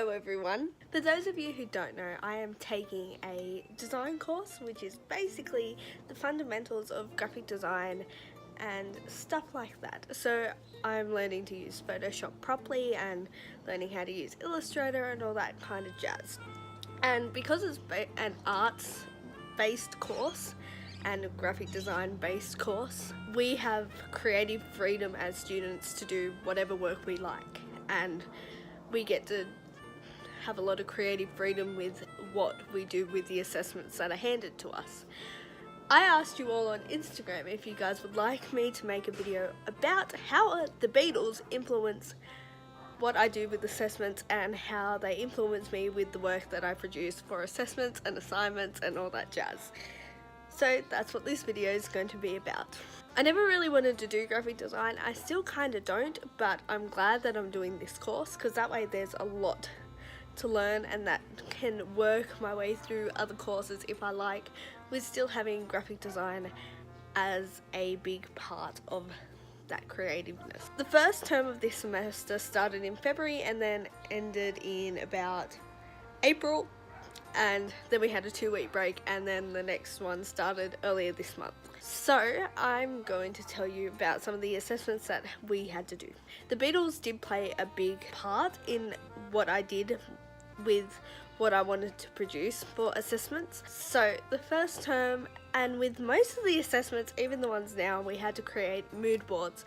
Hello everyone! For those of you who don't know, I am taking a design course, which is basically the fundamentals of graphic design and stuff like that. So I'm learning to use Photoshop properly and learning how to use Illustrator and all that kind of jazz. And because it's an arts based course and a graphic design based course, we have creative freedom as students to do whatever work we like, and we get to have a lot of creative freedom with what we do with the assessments that are handed to us. I asked you all on Instagram if you guys would like me to make a video about how the Beatles influence what I do with assessments and how they influence me with the work that I produce for assessments and assignments and all that jazz. So that's what this video is going to be about. I never really wanted to do graphic design. I still kind of don't, but I'm glad that I'm doing this course because that way there's a lot to learn and that can work my way through other courses if I like, with still having graphic design as a big part of that creativeness. The first term of this semester started in February and then ended in about April, and then we had a 2-week break, and then the next one started earlier this month. So I'm going to tell you about some of the assessments that we had to do. The Beatles did play a big part in what I did with what I wanted to produce for assessments. So the first term, and with most of the assessments, even the ones now, we had to create mood boards,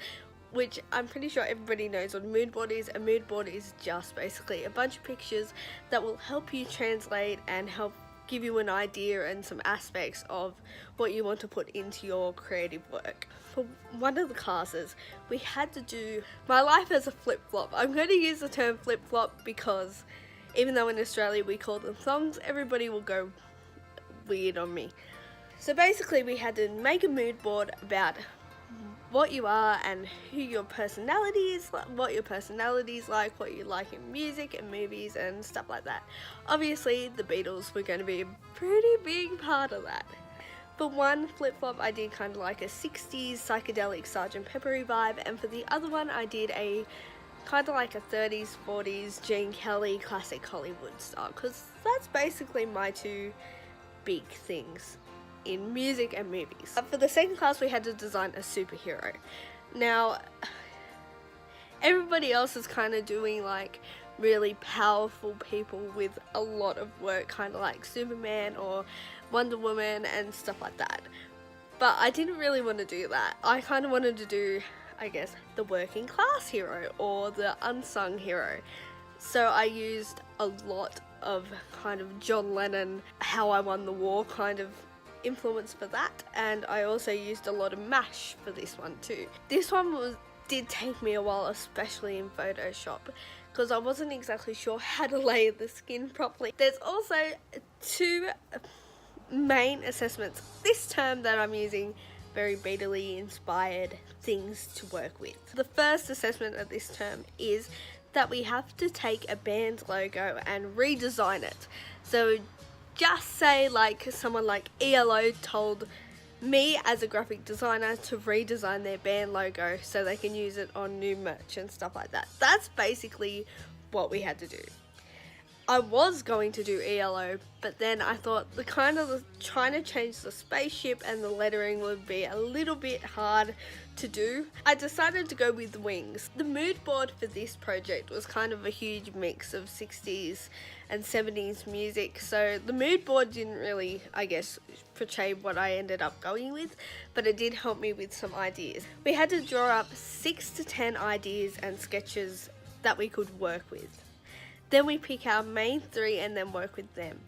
which I'm pretty sure everybody knows what a mood board is. A mood board is just basically a bunch of pictures that will help you translate and help give you an idea and some aspects of what you want to put into your creative work. For one of the classes, we had to do my life as a flip-flop. I'm going to use the term flip-flop because even though in Australia we call them thongs, everybody will go weird on me. So basically we had to make a mood board about what you are and who your personality is, what your personality is like, what you like in music and movies and stuff like that. Obviously the Beatles were going to be a pretty big part of that. For one flip-flop I did kind of like a 60s psychedelic Sgt. Peppery vibe, and for the other one I did a kind of like a 30s 40s Gene Kelly classic Hollywood style, because that's basically my two big things in music and movies. For the second class we had to design a superhero. Now everybody else is kind of doing like really powerful people with a lot of work, kind of like Superman or Wonder Woman and stuff like that, but I didn't really want to do that. I kind of wanted to do, I guess, the working class hero or the unsung hero. So I used a lot of kind of John Lennon, How I Won the War kind of influence for that, and I also used a lot of MASH for this one too. This one did take me a while, especially in Photoshop, because I wasn't exactly sure how to lay the skin properly. There's also two main assessments this term that I'm using very Beatles inspired things to work with. The first assessment of this term is that we have to take a band logo and redesign it. So just say like someone like ELO told me as a graphic designer to redesign their band logo so they can use it on new merch and stuff like that. That's basically what we had to do. I was going to do ELO, but then I thought the kind of trying to change the spaceship and the lettering would be a little bit hard to do. I decided to go with wings. The mood board for this project was kind of a huge mix of 60s and 70s music, so the mood board didn't really, I guess, portray what I ended up going with, but it did help me with some ideas. We had to draw up 6 to 10 ideas and sketches that we could work with. Then we pick our main 3 and then work with them.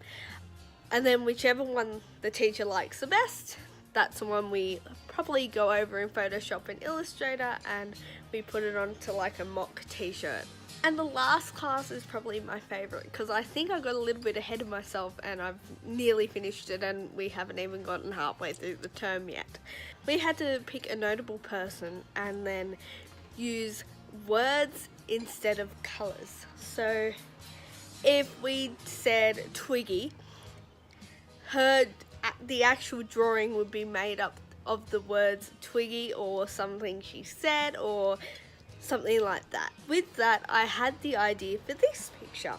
And then whichever one the teacher likes the best, that's the one we probably go over in Photoshop and Illustrator, and we put it onto like a mock t-shirt. And the last class is probably my favourite because I think I got a little bit ahead of myself and I've nearly finished it and we haven't even gotten halfway through the term yet. We had to pick a notable person and then use words instead of colours. So if we said Twiggy, the actual drawing would be made up of the words Twiggy or something she said or something like that. With that, I had the idea for this picture.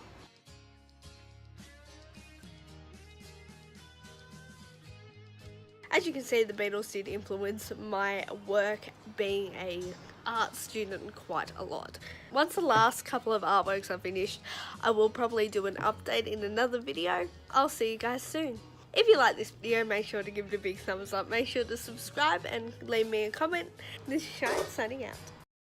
As you can see, the Beatles did influence my work being a art student quite a lot. Once the last couple of artworks are finished, I will probably do an update in another video. I'll see you guys soon. If you like this video, make sure to give it a big thumbs up. Make sure to subscribe and leave me a comment. This is Shine, signing out.